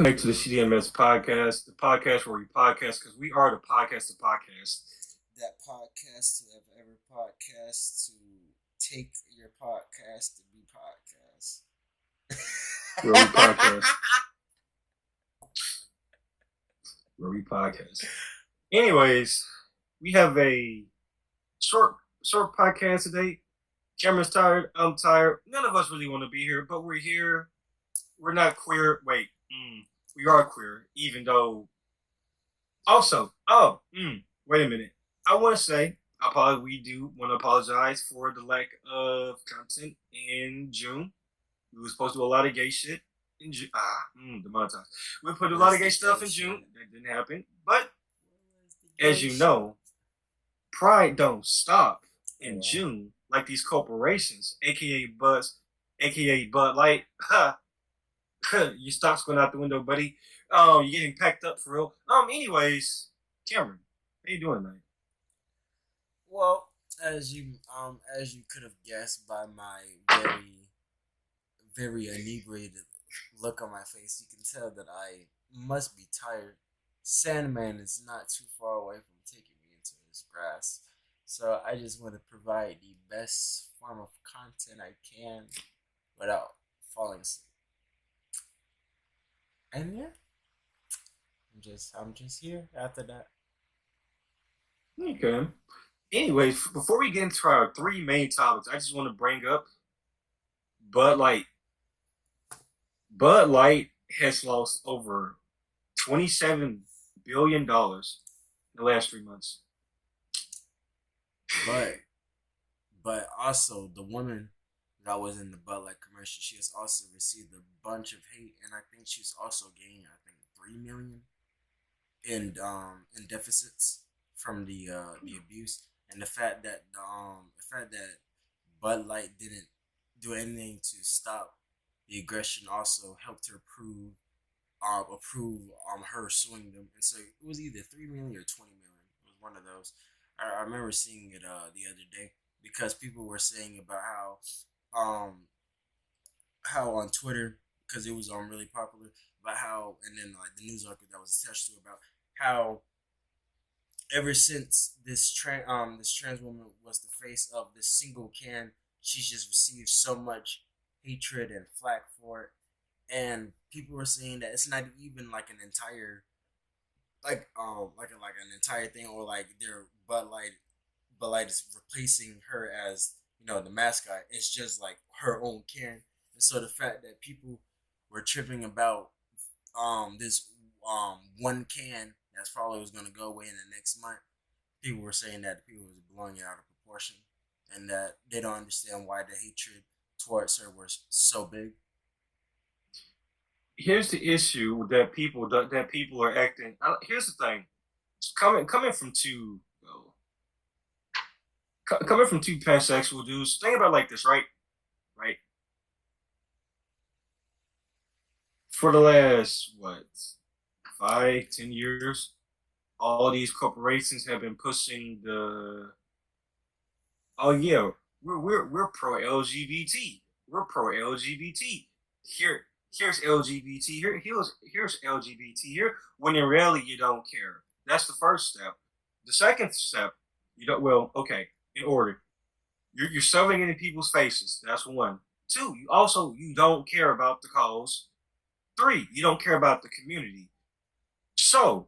Back to the CDMS podcast, the podcast where we podcast because we are the podcast of podcasts. That podcast to have every podcast to take your podcast to be podcast. Where we podcast. Where we podcast. Anyways, we have a short podcast today. Cameron's tired. I'm tired. None of us really want to be here, but we're here. We're not queer. Wait, we are queer, even though. Also, wait a minute. I want to say, we do want to apologize for the lack of content in June. We were supposed to do a lot of gay shit in June. Demonetized. We put a lot of gay stuff in June. That didn't happen. But as you know, pride don't stop in June like these corporations, aka Bud Light. Your stock's going out the window, buddy. You're getting packed up for real. Anyways, Cameron, how you doing, man? Well, as you could have guessed by my very inebriated look on my face, you can tell that I must be tired. Sandman is not too far away from taking me into his grasp. So I just want to provide the best form of content I can without falling asleep. And yeah, I'm just here after that. Okay. Anyways, before we get into our three main topics, I just want to bring up Bud Light. Bud Light has lost over $27 billion in the last 3 months. But also the woman that was in the Bud Light commercial, she has also received a bunch of hate, and I think she's also gained 3 million in deficits from the abuse, and the fact that Bud Light didn't do anything to stop the aggression also helped her approve her suing them, and so it was either 3 million or 20 million. It was one of those. I remember seeing it the other day because people were saying about how on Twitter, because it was really popular, about how, and then like the news article that was attached to about how ever since this trans woman was the face of this single can, she's just received so much hatred and flack for it, and people were saying that it's not even like an entire like an entire thing, or like their Bud Light is replacing her as the mascot. It's just like her own can, and so the fact that people were tripping about this one can that's probably was gonna go away in the next month, people were saying that people was blowing it out of proportion, and that they don't understand why the hatred towards her was so big. Here's the issue that people are acting. Here's the thing, coming from two pansexual dudes. Think about it like this, right? Right. For the last 5-10 years, all these corporations have been pushing the. Oh yeah, we're pro LGBT. We're pro LGBT. Here's LGBT. Here's LGBT here. When in reality you don't care. That's the first step. The second step, you don't. Well, okay. In order, you're shoving it in people's faces. That's one. Two, you don't care about the cause. Three, you don't care about the community. So,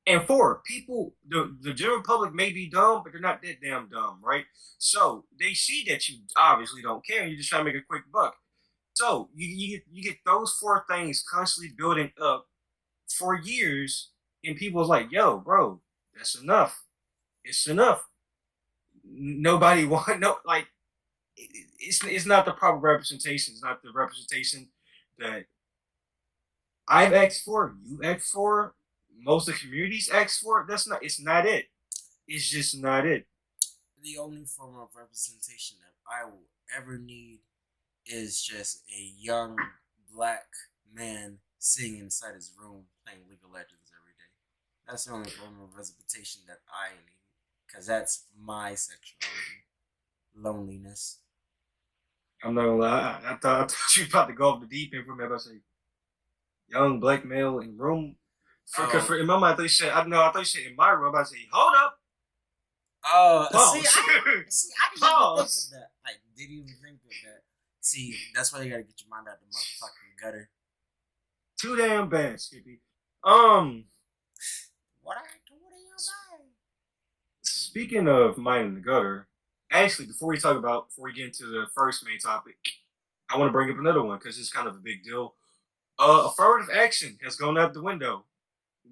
and four, people, the general public may be dumb, but they're not that damn dumb, right? So they see that you obviously don't care, and you're just trying to make a quick buck. So you get those four things constantly building up for years, and people's like, "Yo, bro, that's enough. It's enough." Nobody want no like. It's not the proper representation. It's not the representation that I've asked for. You asked for. Most of the communities asked for it. That's not. It's not it. It's just not it. The only form of representation that I will ever need is just a young black man sitting inside his room playing League of Legends every day. That's the only form of representation that I need, because that's my sexuality. Loneliness. I'm not gonna lie. I thought you were about to go off the deep end for me. I say, young black male in room. Oh, In my mind, they said, I know, I thought you said in my room. I say, hold up, oh, see, pause, I didn't even think of pause. that. I didn't even think of that. See, that's why you gotta get your mind out the motherfucking gutter. Too damn bad, Skippy. Um, What I told you, Speaking of mind in the gutter, actually, before we get into the first main topic, I want to bring up another one because it's kind of a big deal. Affirmative action has gone out the window.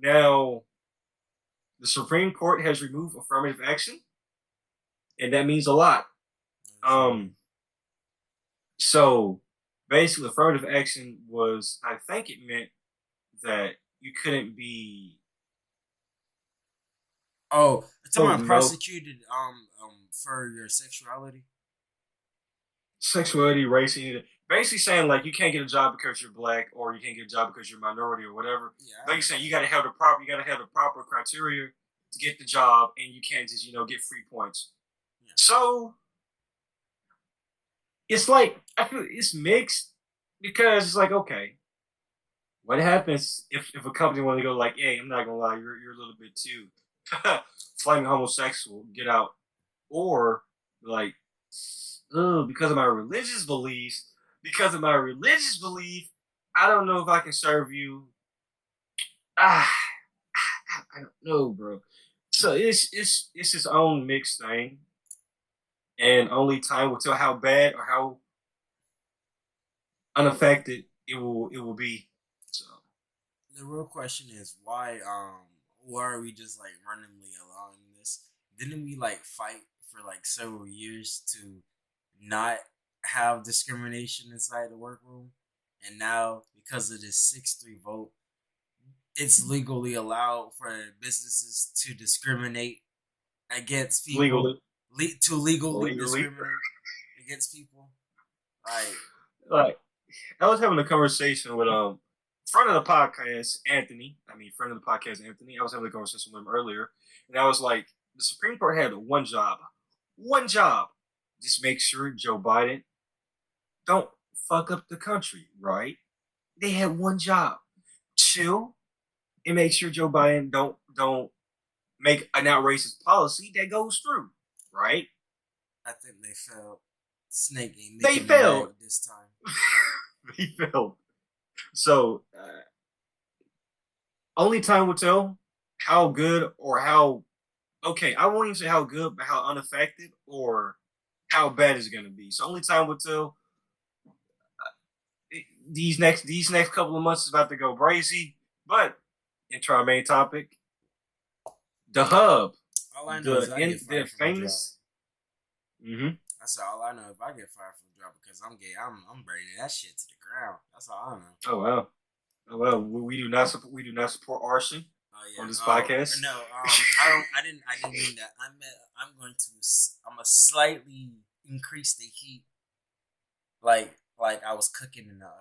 Now, the Supreme Court has removed affirmative action, and that means a lot. man. Um, so basically, affirmative action was, I think it meant that you couldn't be Oh, talking told about no prosecuted for your sexuality. sexuality, race, basically saying like you can't get a job because you're black or you can't get a job because you're a minority or whatever. Yeah, I Like you heard saying, that. you gotta have the proper criteria to get the job, and you can't just get free points. Yeah. So it's like I feel it's mixed because it's like okay, what happens if a company want to go like, hey, I'm not gonna lie, you're a little bit too flaming homosexual, get out, or like, oh, because of my religious belief, I don't know if I can serve you. Ah, I don't know, bro. So it's its own mixed thing, and only time will tell how bad or how unaffected it will be. So The real question is why are we just like randomly allowing this? Didn't we like fight for like several years to not have discrimination inside the workroom? And now because of this 6-3 vote, it's legally allowed for businesses to discriminate against people, legally, to legally legally, discriminate against people. Like, like I was having a conversation with friend of the podcast, Anthony. Friend of the podcast, Anthony. I was having a conversation with him earlier, and I was like, the Supreme Court had one job. Just make sure Joe Biden don't fuck up the country, right? They had one job: chill and make sure Joe Biden don't make an outrageous policy that goes through, right? I think they felt Snake ain't They making the bag failed. this time. They failed. So only time will tell how good or how okay. I won't even say how good, but how unaffected or how bad it's going to be. So only time will tell. These next couple of months is about to go crazy. But into our main topic, the hub, All I know is I get the fired from a job. famous. Mm-hmm. That's all I know. If I get fired from a job because I'm gay, I'm bringing that shit to the ground. That's all I know. Oh wow. Oh well. We do not support arson Oh on yeah. this Oh podcast. no. I don't. I didn't mean that. I meant I'm going to. I'm gonna slightly increase the heat, like I was cooking in the oven.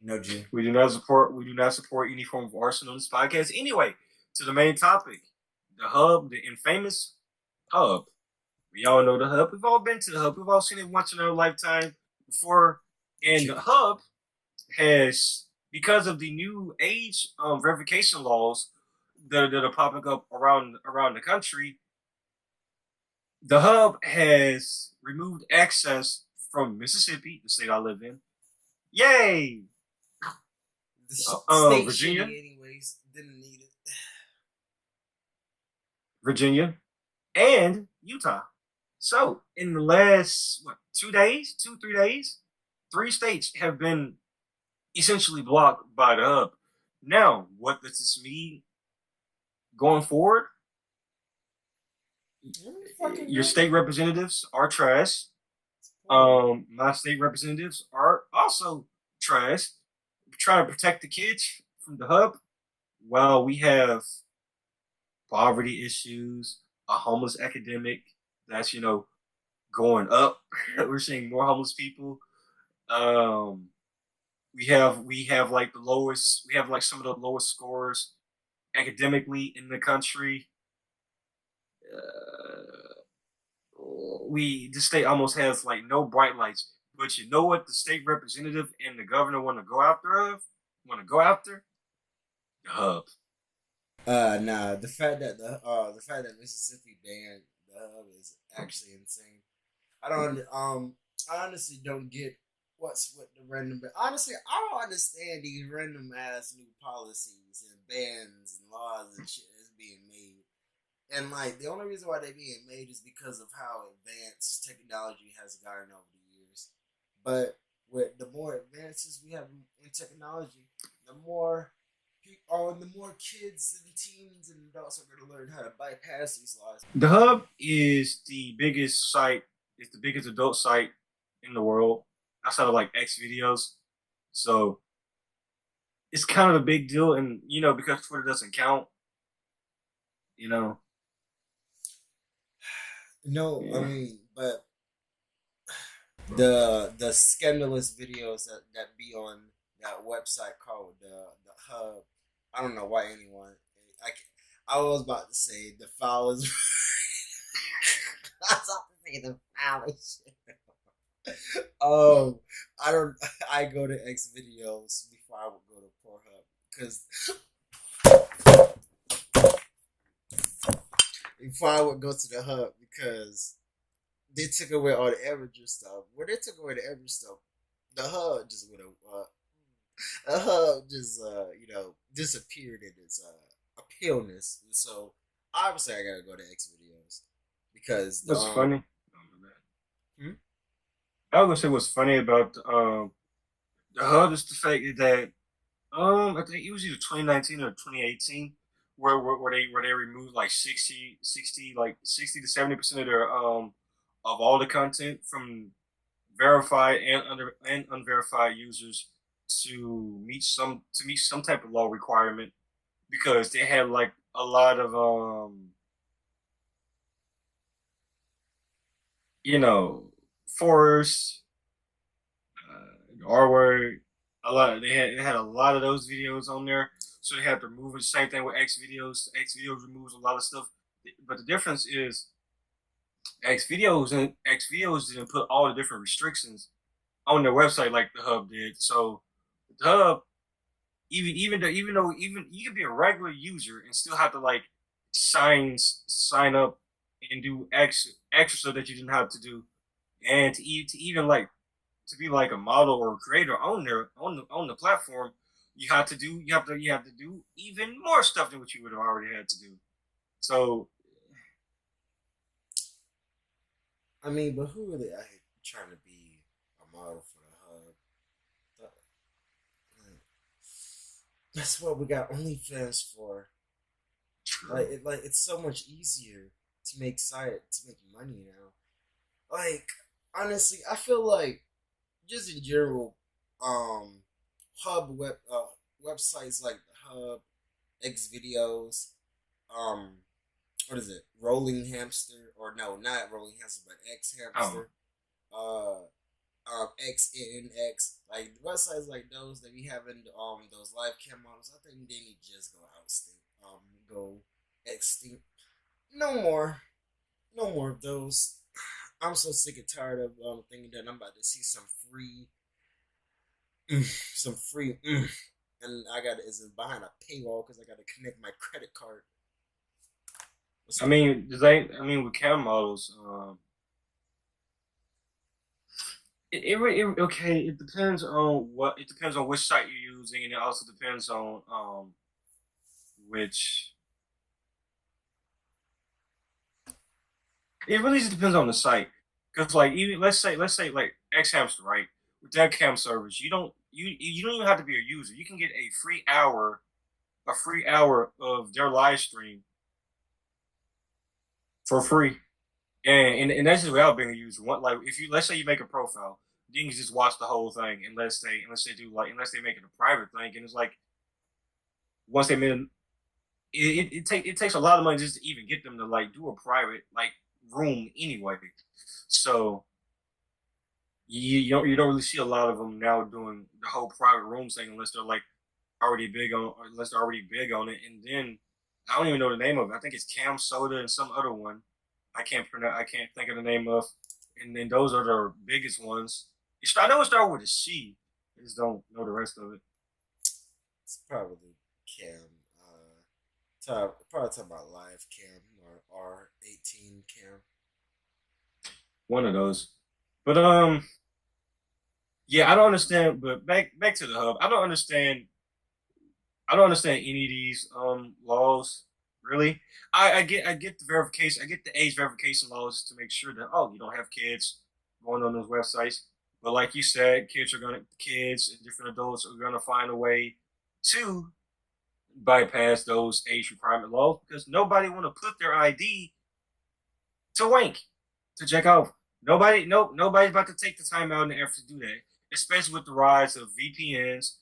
No, G. We do not support any form of arson on this podcast. Anyway, to the main topic, the hub, the infamous hub. We all know the hub. We've all been to the hub. We've all seen it once in our lifetime before. And the Chicken hub has, because of the new age verification laws that are popping up around the country, the hub has removed access from Mississippi, the state I live in. Yay! the state Virginia, shitty anyways. Didn't need it. Virginia, and Utah. So in the last 2 days, 3 days, 3 states have been essentially blocked by the hub. Now, what does this mean going forward? Your state representatives are trash. My state representatives are also trash. Trying to protect the kids from the hub while we have poverty issues, a homeless epidemic that's going up. We're seeing more homeless people. Um, we have like the lowest. We have like some of the lowest scores academically in the country. We the state almost has like no bright lights. But you know what the state representative and the governor want to go after of? Want to go after? The hub. Nah. The fact that Mississippi banned the hub is actually insane. I don't I honestly don't get what's with the random. Honestly, I don't understand these random ass new policies and bans and laws and shit that's being made. And like the only reason why they're being made is because of how advanced technology has gotten over the years. But with the more advances we have in technology, the more the more kids and teens and adults are going to learn how to bypass these laws. The hub is the biggest site. It's the biggest adult site in the world outside of like X videos. So it's kind of a big deal, and because Twitter doesn't count, you know. No, Yeah. I mean, but the scandalous videos that be on that website called the Hub. I don't know why anyone. I was about to say the foul is. I was about to say the foul is shit. I don't. I go to X videos before I would go to Pornhub because before I would go to the Hub because they took away all the Avenger stuff. When they took away the Avenger stuff, the Hub just went the Hub just disappeared in its appealness. And so obviously I gotta go to X videos because What's funny? Hmm? I was gonna say what's funny about the hub is the fact that I think it was either 2019 or 2018 where they removed like 60 to 70% of their of all the content from verified and unverified users to meet some type of law requirement because they had like a lot of forest, R word. They had a lot of those videos on there, so they had to remove it. Same thing with X videos. X videos removes a lot of stuff, but the difference is X videos didn't put all the different restrictions on their website like the Hub did. So the Hub, even you can be a regular user and still have to like sign up and do extra stuff that you didn't have to do, and to even like to be like a model or a creator on the platform, you have to do even more stuff than what you would have already had to do. So I mean, but who really out here trying to be a model for the Hub? That's what we got OnlyFans for. It's so much easier to make money now. Like honestly, I feel like just in general, hub websites like the Hub, X videos, um, what is it, Rolling Hamster, or no, not Rolling Hamster, but X Hamster, uh, XNX, like websites like those that we have in those live cam models. I think they need to just go extinct. No more, no more of those. I'm so sick and tired of thinking that I'm about to see some free, and I got is behind a paywall because I got to connect my credit card. with cam models, okay. It depends on which site you're using, and it also depends on which. It really just depends on the site, because like even let's say like X Hamster, right? With that cam service, you don't even have to be a user. You can get a free hour of their live stream for free, and that's just without being a user. Like if you let's say you make a profile, then you can just watch the whole thing unless they make it a private thing, and it's like once they made it takes a lot of money just to even get them to like do a private like room anyway. So you don't really see a lot of them now doing the whole private room thing unless they're like already big on it. And then I don't even know the name of it. I think it's Cam Soda and some other one. I can't think of the name of. And then those are the biggest ones. I know it started with a C. I just don't know the rest of it. It's probably Cam. Probably talking about live Cam or R18 Cam. One of those. But yeah, I don't understand. But back to the hub. I don't understand any of these laws really. I get the verification. I get the age verification laws to make sure that you don't have kids going on those websites. But like you said, kids and different adults are gonna find a way to bypass those age requirement laws because nobody want to put their ID to wank to check out. Nobody's about to take the time out and the effort to do that, especially with the rise of VPNs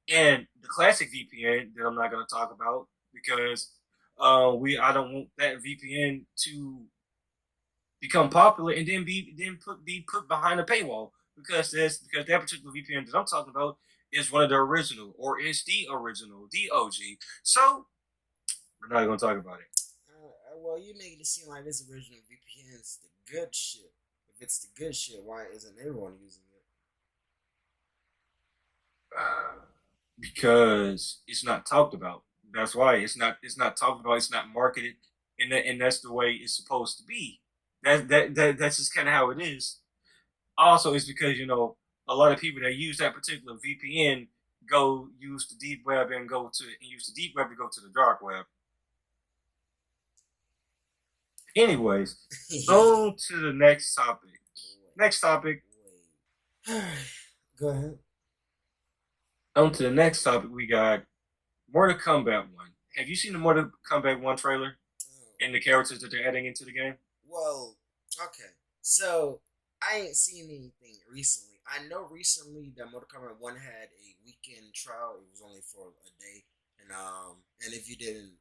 and the classic VPN that I'm not going to talk about because I don't want that VPN to become popular and then be put behind a paywall because that particular VPN that I'm talking about is one of the original or is the original, the OG. So we're not going to talk about it. Well, you make it seem like this original VPN is the good shit. If it's the good shit, why isn't everyone using it? Because it's not talked about. That's why it's not talked about. It's not marketed, and that's the way it's supposed to be. That's just kind of how it is. Also, it's because a lot of people that use that particular VPN go use the deep web and use the deep web to go to the dark web. Anyways, on to the next topic. Next topic. Go ahead. On to the next topic, we got Mortal Kombat 1. Have you seen the Mortal Kombat 1 trailer and the characters that they're adding into the game? Well, okay. So, I ain't seen anything recently. I know recently that Mortal Kombat 1 had a weekend trial. It was only for a day. And if you didn't,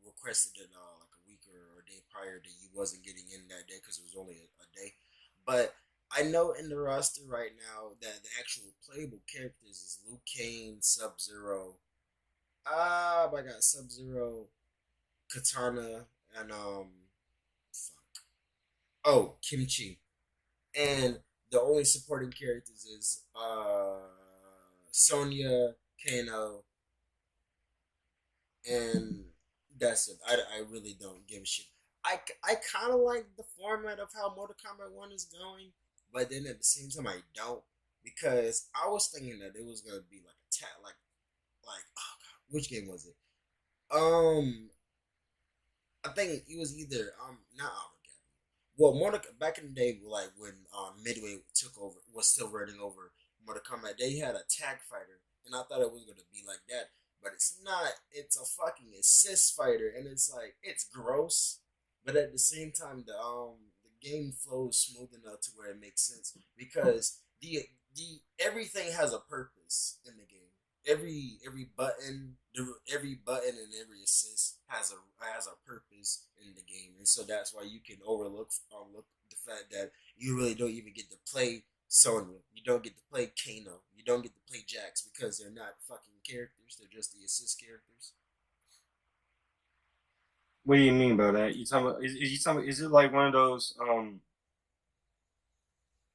requested it like a week or a day prior, then you wasn't getting in that day because it was only a day. But I know in the roster right now that the actual playable characters is Liu Kang, Sub Zero. I got Sub Zero, Katana, and fuck. Oh, Kimchi. And the only supporting characters is Sonya, Kano, and that's it. I really don't give a shit. I kind of like the format of how Mortal Kombat 1 is going, but then at the same time I don't because I was thinking that it was gonna be like a like oh god, which game was it? I think it was either not Armageddon. Well, back in the day, like when Midway took over, was still running over Mortal Kombat. They had a tag fighter, and I thought it was gonna be like that, but it's not. It's a fucking assist fighter, and it's like it's gross, but at the same time, the game flows smooth enough to where it makes sense because the everything has a purpose in the game. Every button, every button and every assist has a purpose in the game, and so that's why you can look the fact that you really don't even get to play Sonya, you don't get to play Kano, you don't get to play Jax because they're not fucking characters; they're just the assist characters. What do you mean by that? Is it like one of those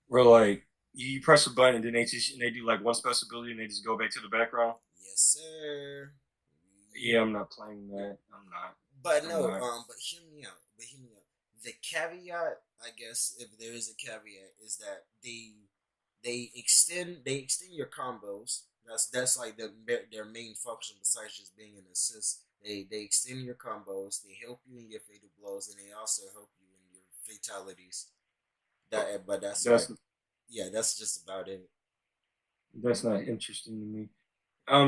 where like you press a button and then they do like one special ability and they just go back to the background? Yes, sir. Yeah, I'm not playing that. I'm not. But I'm no, not. but hear me out. The caveat, I guess, if there is a caveat, is that they extend your combos. That's like their main function besides just being an assist. They extend your combos. They help you in your fatal blows, and they also help you in your fatalities. But that's like, That's yeah, that's just about it. that's not interesting to me.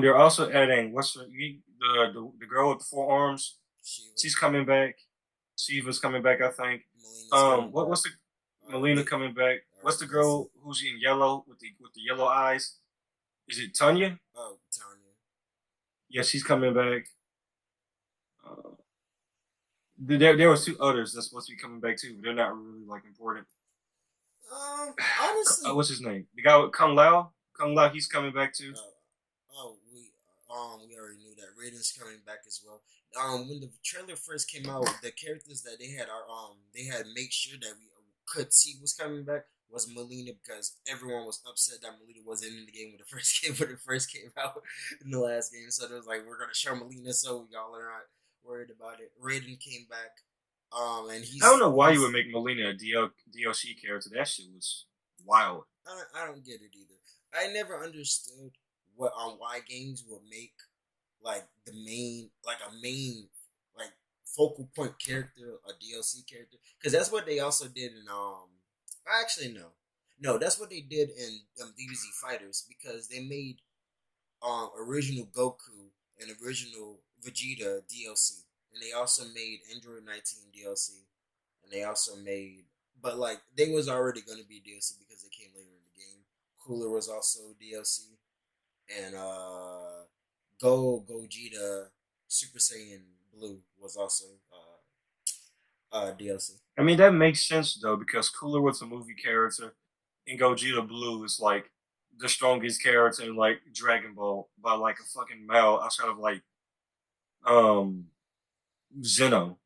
They're also adding the girl with the four arms. Shiva, She's coming back. Shiva's coming back, I think. Melina's coming back. What's the Melina coming back? What's the Listen. girl who's in yellow with the yellow eyes? Is it Tanya? Oh, Tanya. Yeah, she's coming back. Uh, there was two others that's supposed to be coming back too, but they're not really like important. Honestly, What's his name? The guy with Kung Lao. Kung Lao, he's coming back too. we already knew that Raiden's coming back as well. When the trailer first came out, the characters that they had made sure that we could see was coming back was Melina because everyone was upset that Melina wasn't in the game when it first came out in the last game. So it was like, we're gonna show Melina, so y'all are not worried about it. Raiden came back, and I don't know why you would make Melina a DLC character. That shit was wild. I don't get it either. I never understood why games would make like the main like a main like focal point character a DLC character, because that's what they also did in actually no, that's what they did in DBZ Fighters, because they made original Goku and original Vegeta DLC, and they also made Android 19 DLC, and they also made, but like they was already going to be DLC because they came later in the game. Cooler was also DLC, and Gogeta Super Saiyan Blue was also DLC. I mean, that makes sense though, because Cooler was a movie character, and Gogeta Blue is like the strongest character in like Dragon Ball by like a fucking mile outside of um Zeno.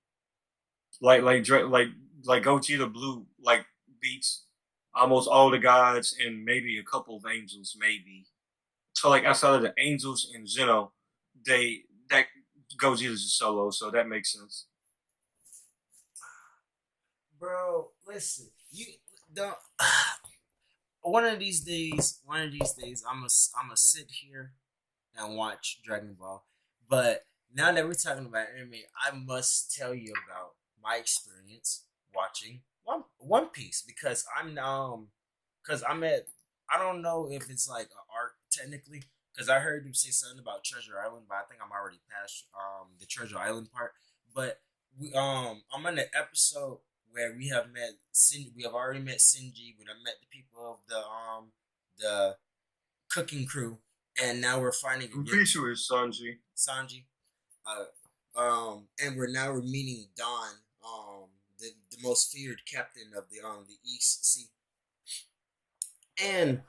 Like Gogeta Blue like beats almost all the gods and maybe a couple of angels, maybe. So like outside of the angels and Zeno, that Gogeta's just solo, so that makes sense. Bro, listen, you don't. One of these days, I'm gonna sit here and watch Dragon Ball. But now that we're talking about anime, I must tell you about my experience watching One Piece, because I'm at, I don't know if it's like an arc technically, because I heard you say something about Treasure Island, but I think I'm already past the Treasure Island part. But I'm on the episode where we have already met Shinji, we have met the people of the cooking crew, and now we're finding I'm pretty sure it's Sanji. Sanji, and we're meeting Don, the most feared captain of the East Sea, and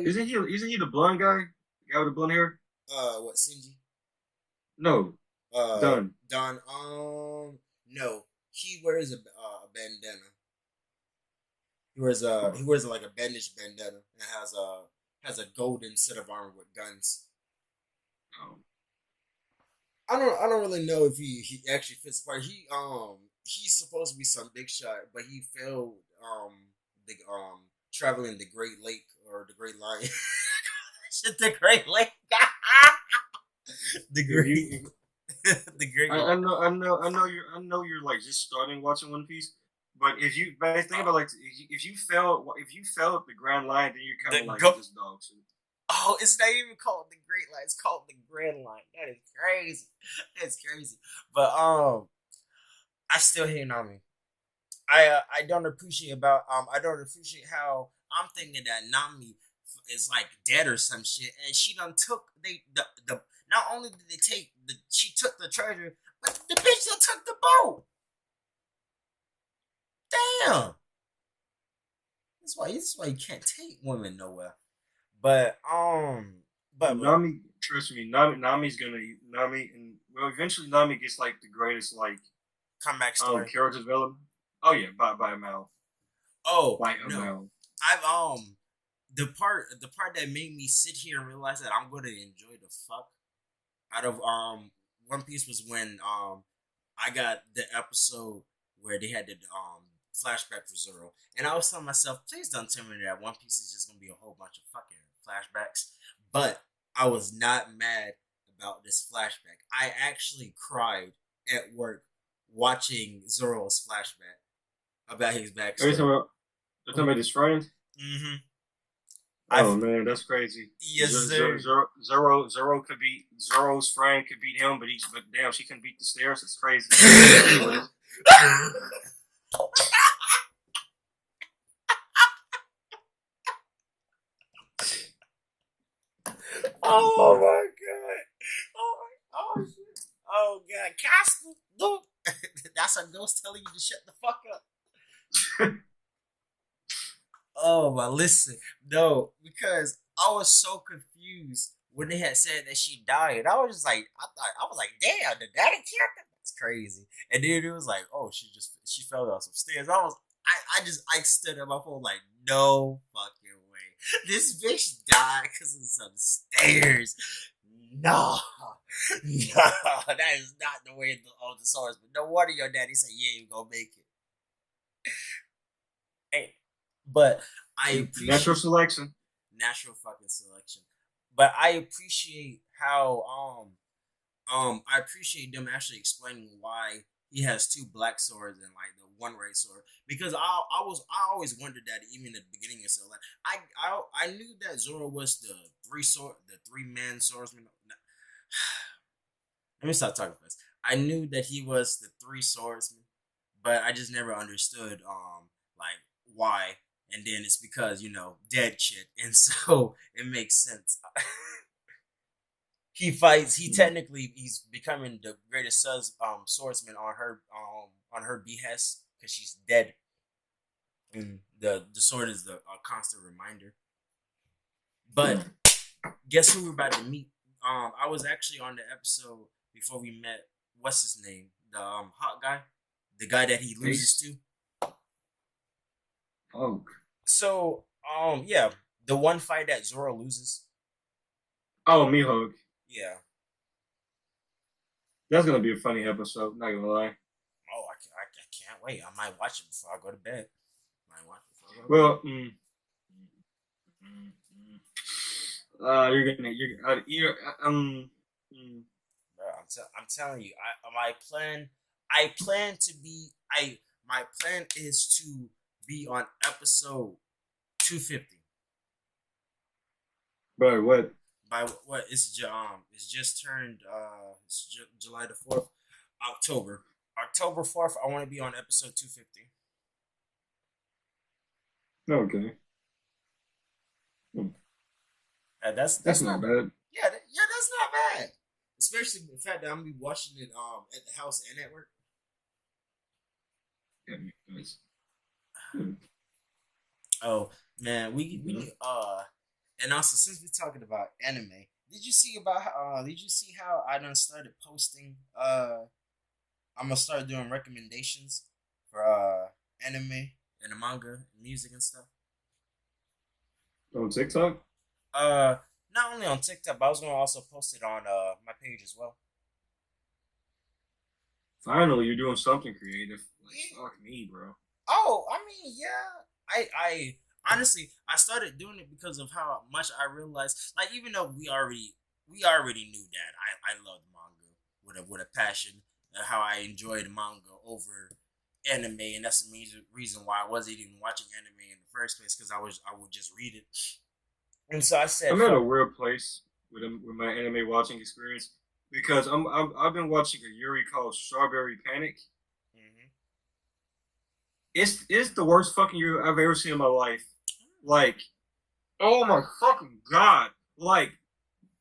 isn't he the blonde guy? The guy with the blonde hair? What, Shinji? No, Done. Don. No, he wears a bandana. He wears like a bandaged bandana and has a golden set of armor with guns. Oh. I don't really know if he actually fits the part. He's supposed to be some big shot, but he failed the traveling the Great Lake or the Great Line. The Great Lake. The Great. The Great. I know you're like just starting watching One Piece, but think about like if you fail at the Grand Line, then you're kind of like this dog shit. Oh, it's not even called the Great Line. It's called the Grand Line. That is crazy. That's crazy. But I still hate Nami. I don't appreciate how I'm thinking that Nami is like dead or some shit, and she done took the not only did they take she took the treasure, but the bitch done took the boat. Damn. That's why you can't take women nowhere. But Nami, trust me, Nami's gonna and eventually Nami gets like the greatest like comeback story, character development. Oh yeah, by a mile. Oh, by a mile. I've the part that made me sit here and realize that I'm going to enjoy the fuck out of One Piece was when I got the episode where they had the flashback for Zoro, and I was telling myself, please don't tell me that One Piece is just going to be a whole bunch of fucking flashbacks. But I was not mad about this flashback. I actually cried at work watching Zoro's flashback about his backstory. Are you talking about his friend? Mm-hmm. Oh man, that's crazy. Yes, sir. Zoro's friend could beat him, but damn, she couldn't beat the stairs. It's crazy. Oh my god! Oh shit! Oh god! Castle, look, that's a ghost telling you to shut the fuck up. Oh, but listen, no, because I was so confused when they had said that she died. I was just like, I was like, damn, the daddy killed her. That's crazy. And then it was like, oh, she fell down some stairs. I was, I stood up my phone like, no fucking way. This bitch died because of some stairs. No, no, that is not the way of the source. But no wonder your daddy said, "Yeah, you gonna make it." Hey, but I appreciate natural selection. Natural fucking selection. But I appreciate how I appreciate them actually explaining why he has two black swords and like the one red sword, because I always wondered that even at the beginning of so like I knew that Zoro was the three man swordsman. Let me stop talking fast. I knew that he was the three swordsman, but I just never understood like why. And then it's because dead shit, and so it makes sense. He fights. He's becoming the greatest swordsman on her behest because she's dead, and the sword is the constant reminder. But guess who we're about to meet? I was actually on the episode before we met. What's his name? The hot guy, the guy that he loses to. Oh. So yeah, the one fight that Zoro loses. Oh, Mihawk. Yeah. That's gonna be a funny episode. Not gonna lie. Oh, I can't wait. I might watch it before I go to bed. Well, you're Bro, I'm telling you, my plan is to be on episode 250. Bro, what? By what? It's just turned July the 4th, October 4th. I want to be on episode 250. Okay. That's not bad. Yeah, that's not bad. Especially the fact that I'm gonna be watching it at the house and at work. Yeah, nice. Oh man, we and also since we're talking about anime, did you see how I done started posting I'm gonna start doing recommendations for anime and the manga, music and stuff. On TikTok? Not only on TikTok, but I was gonna also post it on my page as well. Finally, you're doing something creative. Like, fuck me, bro. Oh, I mean, yeah. I honestly I started doing it because of how much I realized. Like, even though we already knew that I love manga with a passion, how I enjoyed manga over anime, and that's the major reason why I wasn't even watching anime in the first place, because I would just read it. And so I said, I'm at a weird place with my anime watching experience because I've been watching a Yuri called Strawberry Panic. Mm-hmm. It's the worst fucking Yuri I've ever seen in my life. Like, oh my fucking god! Like,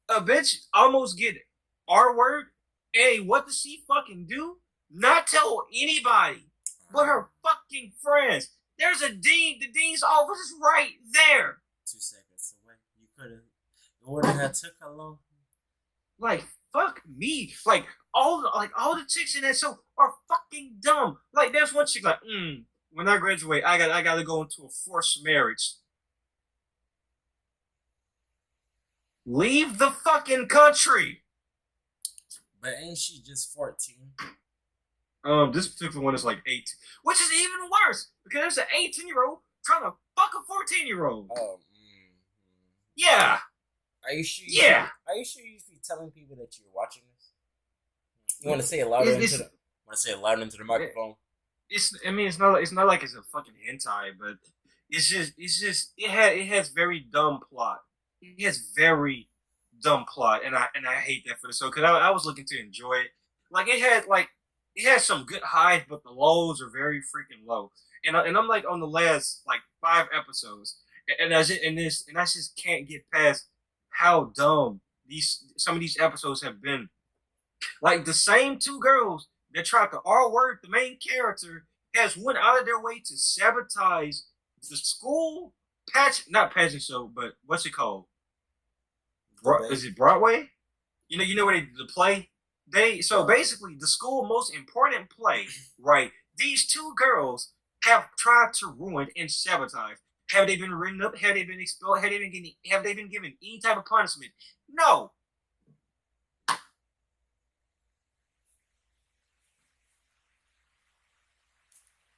a bitch almost get R word. Hey, what does she fucking do? Not tell anybody but her fucking friends. There's a dean. The dean's office is right there. 2 seconds away. You could have. It wouldn't have took how long. Like, fuck me. Like all the chicks in that show are fucking dumb. Like, there's one chick like, when I graduate, I gotta go into a forced marriage. Leave the fucking country. But ain't she just 14? This particular one is like 18, which is even worse because there's an 18-year-old trying to fuck a 14-year-old. Oh, yeah. Are you sure? Yeah. Are you sure you should be telling people that you're watching this? You want to say it louder into the microphone? It's not like it's a fucking hentai, but it has very dumb plot. It has very dumb plot, and I hate that for the show because I was looking to enjoy it. Like, it has some good highs, but the lows are very freaking low. And I'm like on the last like 5 episodes, and I just can't get past how dumb some of these episodes have been. Like, the same 2 girls that tried to R word the main character has went out of their way to sabotage the school not pageant show, but what's it called? Is it Broadway? You know where the play? Basically the school most important play, right? These 2 girls have tried to ruin and sabotage. Have they been written up? Have they been expelled? Have they been given any type of punishment? No.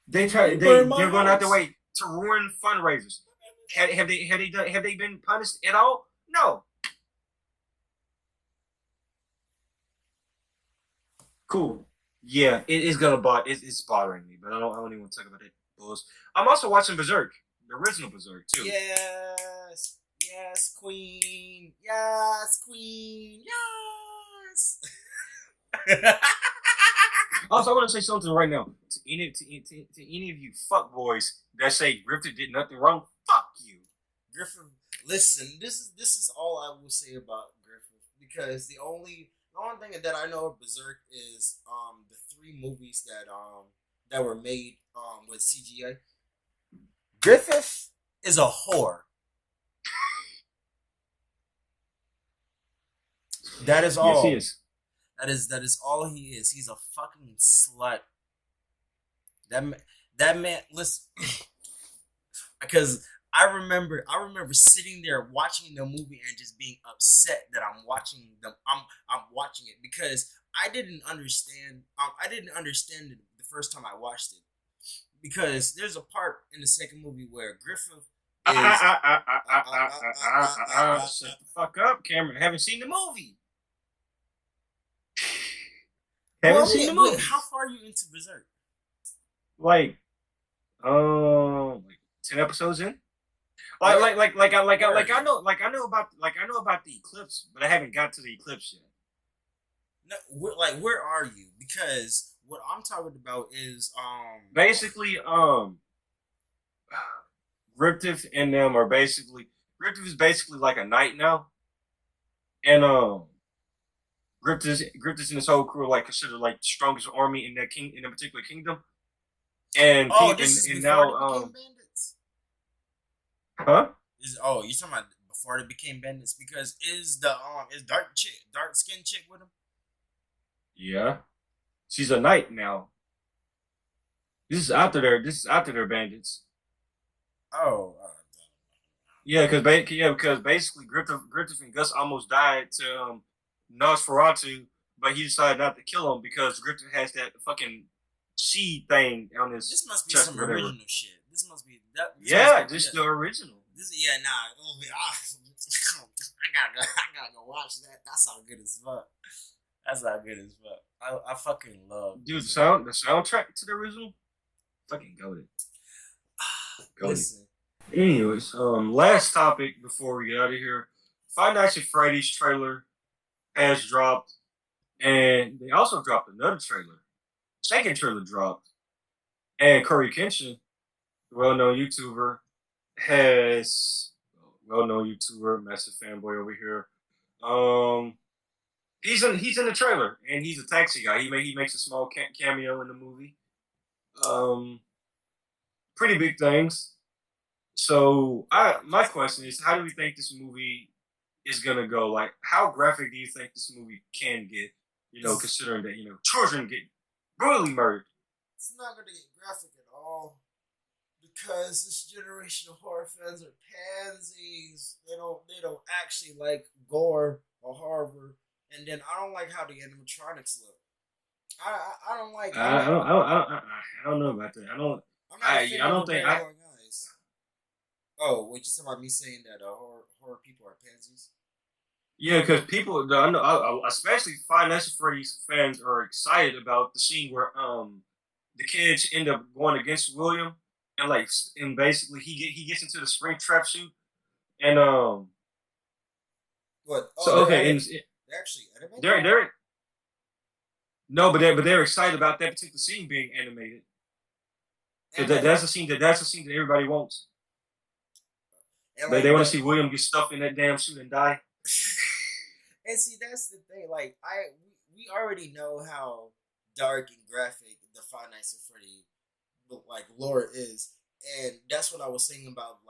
They're going out their way to ruin fundraisers. Have they been punished at all? No. Cool. Yeah, it's gonna bother. It's bothering me, but I don't even want to talk about it. I'm also watching Berserk, the original Berserk too. Yes, yes, Queen, yes, Queen, yes. Also, I want to say something right now to any of you fuckboys that say Griffith did nothing wrong. Fuck you, Griffith. Listen, this is all I will say about Griffith, because the only thing that I know of Berserk is the 3 movies that were made with CGI. Griffith is a whore. That is all. Yes, he is. That is all he is. He's a fucking slut. That man. Listen, because I remember sitting there watching the movie and just being upset that I'm watching them. I'm watching it because I didn't understand. I didn't understand it the first time I watched it, because there's a part in the second movie where Griffith is. Shut the fuck up, Cameron. I haven't seen the movie. Haven't seen the movie. How far are you into Berserk? Like 10 episodes in. I know about the eclipse, but I haven't got to the eclipse yet. No, where are you? Because what I'm talking about is basically Riptif and them are basically Riptif is basically like a knight now, and Riptif and his whole crew are like considered like the strongest army in that particular kingdom, and this and is now before they became bandits. Huh? You're talking about before they became bandits, because is dark skin chick with him? Yeah, she's a knight now. This is after their bandits. Oh. Yeah, because basically Griffith and Gus almost died to Nosferatu, but he decided not to kill him because Griffith has that fucking seed thing on his. This must be chest some or whatever. original shit. This must be that. This the original. I gotta go watch that. That's how good as fuck. I fucking love. Dude, the soundtrack to the original, fucking goated. Listen. Anyways, last topic before we get out of here. Five Nights at Freddy's trailer has dropped, and they also dropped another trailer. Second trailer dropped, and Corey Kenshin, the well-known YouTuber, massive fanboy over here. He's in the trailer, and he's a taxi guy. He makes a small cameo in the movie. Pretty big things. So my question is, how do we think this movie is gonna go? Like, how graphic do you think this movie can get? Considering that children get brutally murdered. It's not gonna get graphic at all, because this generation of horror fans are pansies. They don't actually like gore or horror. And then I don't like how the animatronics look. I don't like. I don't know about that. I don't think. Oh, what you talking about me saying that horror people are pansies? Yeah, because people, I know, especially Five Nights at Freddy's fans, are excited about the scene where the kids end up going against William, and basically he gets into the spring trap suit, and what? Oh, so okay, and they're actually animated. They're no, but they're excited about that particular scene being animated. That's the scene that everybody wants. They want to see William get stuffed in that damn suit and die. And see, that's the thing. Like, we already know how dark and graphic the Five Nights at Freddy lore is, and that's what I was saying about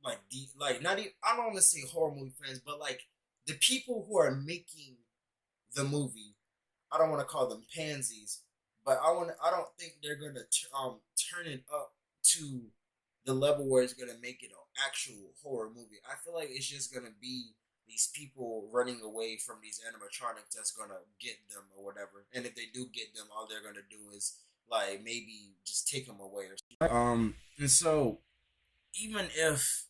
not even, I don't want to say horror movie fans, but the people who are making the movie. I don't want to call them pansies, but I don't think they're gonna turn it up to the level where it's gonna make it an actual horror movie. I feel like it's just gonna be these people running away from these animatronics that's gonna get them or whatever. And if they do get them, all they're gonna do is like maybe just take them away or something. And so even if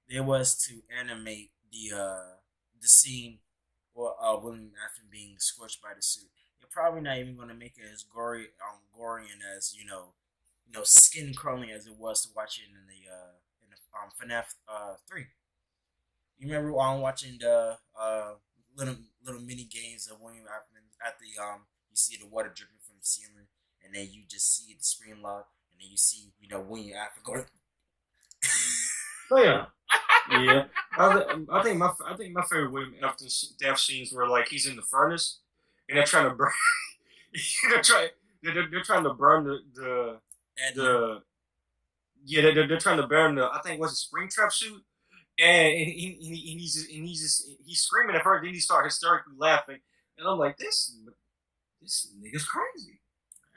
there was to animate the scene or William Afton being scorched by the suit, you're probably not even gonna make it as gory and as skin crawling as it was to watch it in the FNAF 3. You remember watching the little mini games of William Afton at the you see the water dripping from the ceiling, and then you just see the screen lock, and then you see William Afton going. Oh yeah, yeah. I think my favorite William Afton death scenes were like he's in the furnace and they're trying to burn. they're trying to burn the yeah they're trying to burn the I think what's a Springtrap suit. And he's screaming at her. Then he starts hysterically laughing, and I'm like, this nigga's crazy.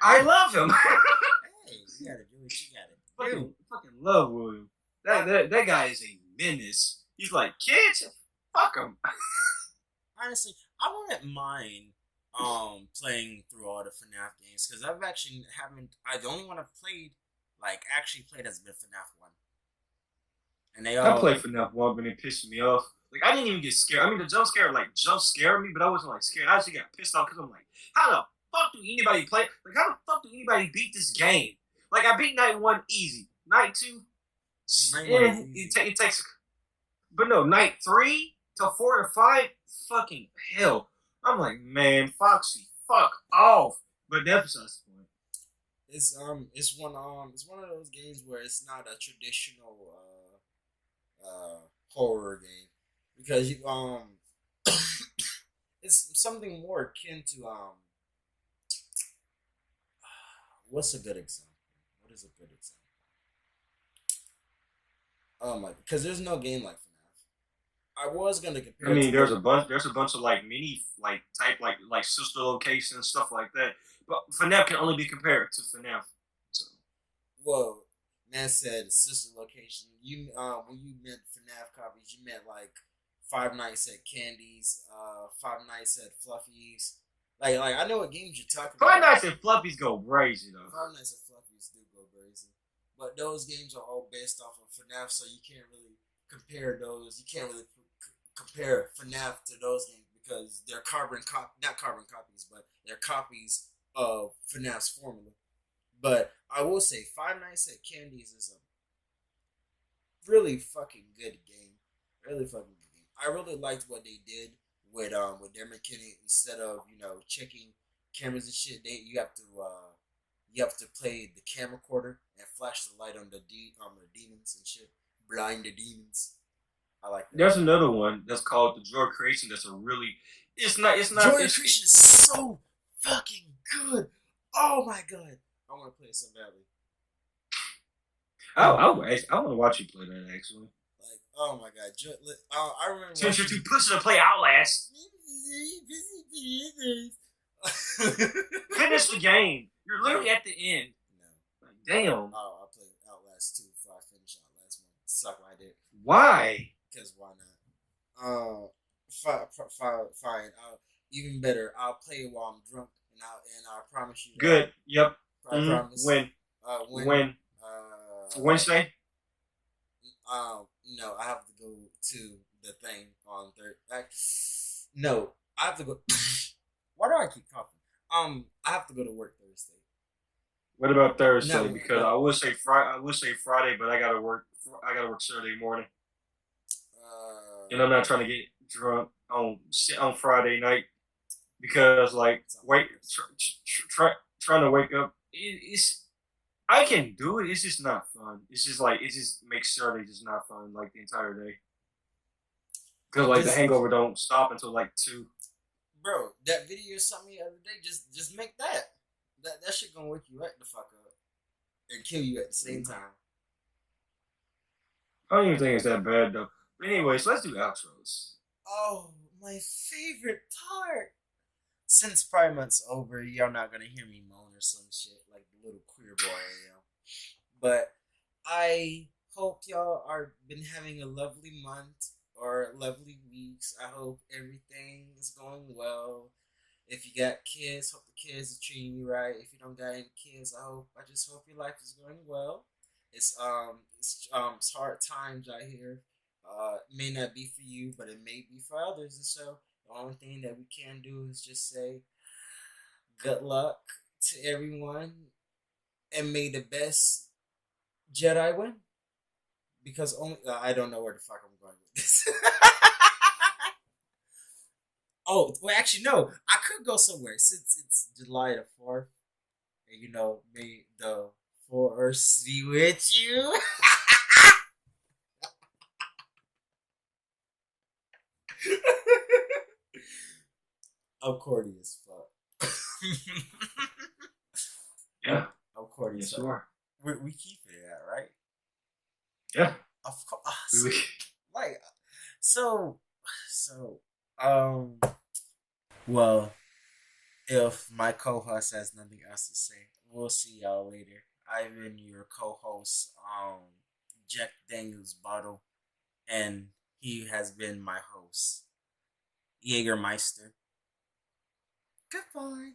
I love him. Hey, you gotta do what you gotta do. Fucking love William. That guy is a menace. He's like, kids, fuck him. Honestly, I wouldn't mind playing through all the FNAF games because I've actually haven't. The only one I've played has been FNAF 1. And I played FNAF 1, but it pissed me off. Like, I didn't even get scared. I mean, the jump scared me, but I wasn't, like, scared. I actually got pissed off because I'm like, how the fuck do anybody play? Like, how the fuck do anybody beat this game? Like, I beat Night 1 easy. Night 2, it takes... But no, Night 3 to 4 to 5, fucking hell. I'm like, man, Foxy, fuck off. But that's besides the point. It's one of those games where it's not a traditional horror game because it's something more akin to what's a good example? What is a good example? Oh my, because there's no game like FNAF. I was gonna compare. I mean, there's a bunch of like mini like sister locations and stuff like that. But FNAF can only be compared to FNAF. So. Whoa. Man said sister location. You when you meant FNAF copies, you meant like Five Nights at Candy's, Five Nights at Fluffy's. Like I know what games you're talking about. Five Nights at Fluffy's go crazy though. Five Nights at Fluffy's do go crazy, but those games are all based off of FNAF, so you can't really compare those. You can't really compare FNAF to those games because they're not carbon copies, but they're copies of FNAF's formula. But I will say, Five Nights at Candy's is a really fucking good game. Really fucking good game. I really liked what they did with their mechanic. Instead of checking cameras and shit, you have to play the camcorder and flash the light on the demons and shit, blind the demons. I like that. There's another one that's called the Joy Creation. That's a really Joy Creation is so fucking good. Oh my god. I want to play it so badly. I want to watch you play that actually. Like, oh my god, I remember. Since you're too pussy to play Outlast, finish the game. You're literally at the end. No, like, damn. Oh, I'll play Outlast 2 before I finish Outlast 1. Suck my dick. Why? Because why not? Fine. Even better. I'll play it while I'm drunk, and I promise you. Good. Yep. I promise. When? Wednesday? No, I have to go to the thing on Thursday. No, I have to go. Why do I keep coughing? I have to go to work Thursday. What about Thursday? No, because I would say Friday, but I gotta work. Saturday morning. And I'm not trying to get drunk on Friday night because trying to wake up. I can do it. It's just not fun. It's just it just makes Saturday just not fun like the entire day. Because the hangover don't stop until 2. Bro, that video you sent me the other day, just make that. That shit gonna wake you right the fuck up and kill you at the same time. I don't even think it's that bad though. But anyways, let's do outros. Oh, my favorite part. Since Pride Month's over, y'all not gonna hear me moan or some shit like the little queer boy I am. But I hope y'all are been having a lovely month or lovely weeks. I hope everything is going well. If you got kids, hope the kids are treating you right. If you don't got any kids, I just hope your life is going well. It's hard times out here. It may not be for you, but it may be for others. And so the only thing that we can do is just say good luck to everyone, and may the best Jedi win. Because only I don't know where the fuck I'm going with this. Oh, well, actually, no. I could go somewhere since it's July the 4th, and may the force be with you. I'm corny as fuck. Yeah. I'm corny. Yes, So you are. we keep it at right. Yeah. Of course. Like so. Um. Well, if my co-host has nothing else to say, we'll see y'all later. I've been your co-host, Jack Daniels Bottle, and he has been my host, Jägermeister. Goodbye.